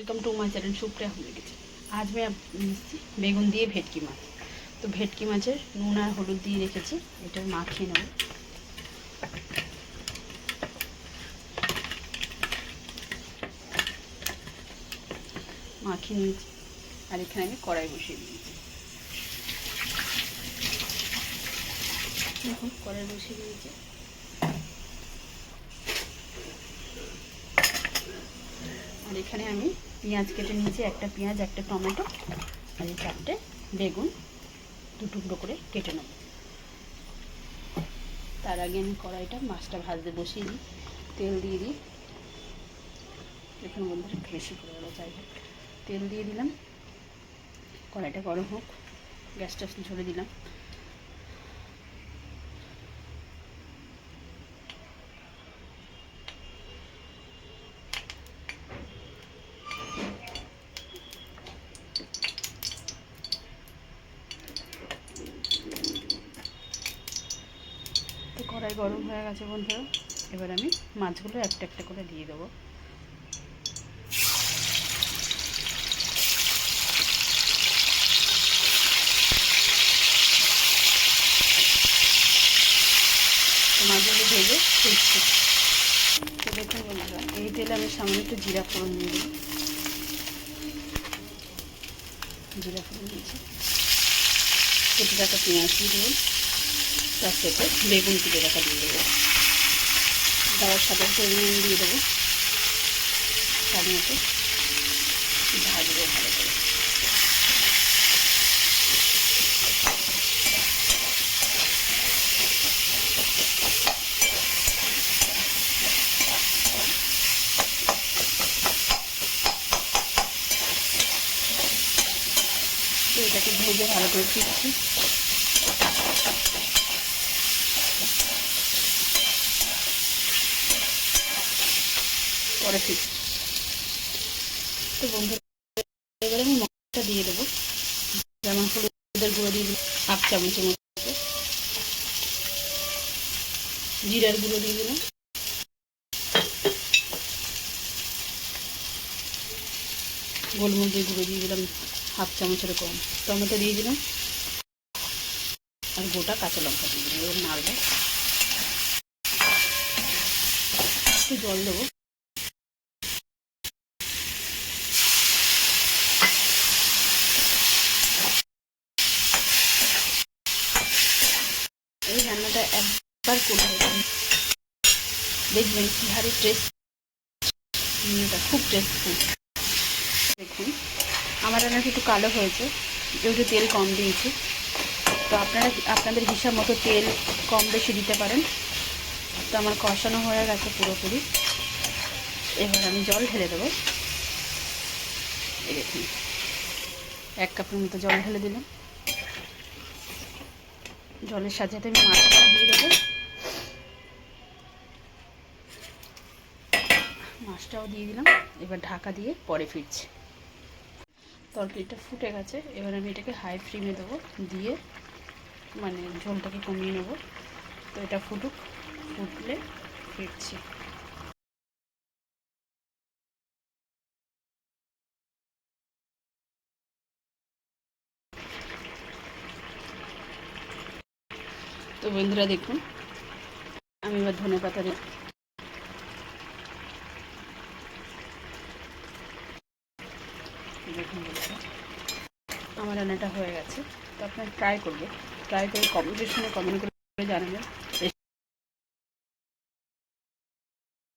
Welcome to my channel Supriya हम লেগেছে। आज मैं বেগুন দিয়ে ভেটকি মাছ। তো ভেটকি মাছের নুন আর হলুদ দিয়ে রেখেছি, এটা মাখিয়ে নেব। মাখিয়ে নিয়েছি আর এখানে আমি কড়াই বসিয়ে দিয়েছি। দেখুন কড়াই বসিয়ে দিয়েছি। আর এখানে আমি পেঁয়াজ কেটে নিয়েছি, একটা পেঁয়াজ, একটা টমেটো আর এই 4টে বেগুন 2 টুকরো করে কেটে নেব। তার আগে আমি কড়াইটা মাছটা ভাজতে বসিয়ে দিই, তেল দিয়ে দিই। দেখুন বন্ধুরা একটু বেশি করে গেলো, যাই হোক তেল দিয়ে দিলাম। কড়াইটা গরম হোক, গ্যাসটা ঝরে দিলাম। তো কড়াই গরম হয়ে গেছে বন্ধুরা, এবার আমি মাছগুলো একটা একটা করে দিয়ে দেবো। মাছগুলো ভেজে তুলছি। তো দেখুন বন্ধুরা, এই তেলে আমি সামনে একটু জিরা ফোড়ন দিয়ে দেবো। জিরা ফোড়ন দিয়েছি, কেটে রাখা পেঁয়াজ দিয়ে দেবো, তার সাথে বেগুন কেটে রাখা দিয়ে দেবো। দেওয়ার সাথে নুন দিয়ে দেবো, তার মতো ভাজবো ভালো করে। এটাকে ভেজে ভালো করে ফিরছি। পরে ফিরছি। তো বন্ধুরা এবারে আমি মশলাটা দিয়ে দেবো। যেমন হলুদের গুঁড়ো দিয়ে দিলাম 1/2 চামচের মতো, জিরার গুঁড়ো দিয়ে দিলাম, গোলমরিচের গুঁড়ো দিয়ে দিলাম 1/2 চামচের কম, টমেটো দিয়ে দিলাম আর গোটা কাঁচা লঙ্কা দিয়ে দিলাম। এবার নাড়বো, একটু জল দেবো। এই রান্নাটা একবার করলে দেখবেন কি হারে টেস্ট, এটা খুব টেস্টফুল। দেখুন আমার রান্নাটা একটু কালো হয়েছে, একটু তেল কম দিয়েছি। তো আপনারা আপনাদের হিসাব মতো তেল কম বেশি দিতে পারেন। তো আমার কষানো হয়ে গেছে পুরোপুরি, এবার আমি জল ঢেলে দেবো। এই দেখুন 1 কাপের মতো জল ঢেলে দিলাম। জলের সাথে সাথে আমি মাছটা দিয়ে দেবো, মাছটাও দিয়ে দিলাম। এবার ঢাকা দিয়ে পরে ফিরছি। তরকারিটা ফুটে গেছে, এবার আমি এটাকে হাই ফ্লেমে দেবো, দিয়ে মানে ঝোলটাকে কমিয়ে নেব। তো এটা ফুটুক, ফুটলে ফিরছি। তো বন্ধুরা দেখুন আমি এবার ধনেপাতা দিই। দেখুন বন্ধুরা আমার রান্নাটা হয়ে গেছে। তো আপনারা ট্রাই করবে, ট্রাই করে কমেন্ট সেকশনে কমেন্ট করে জানাবেন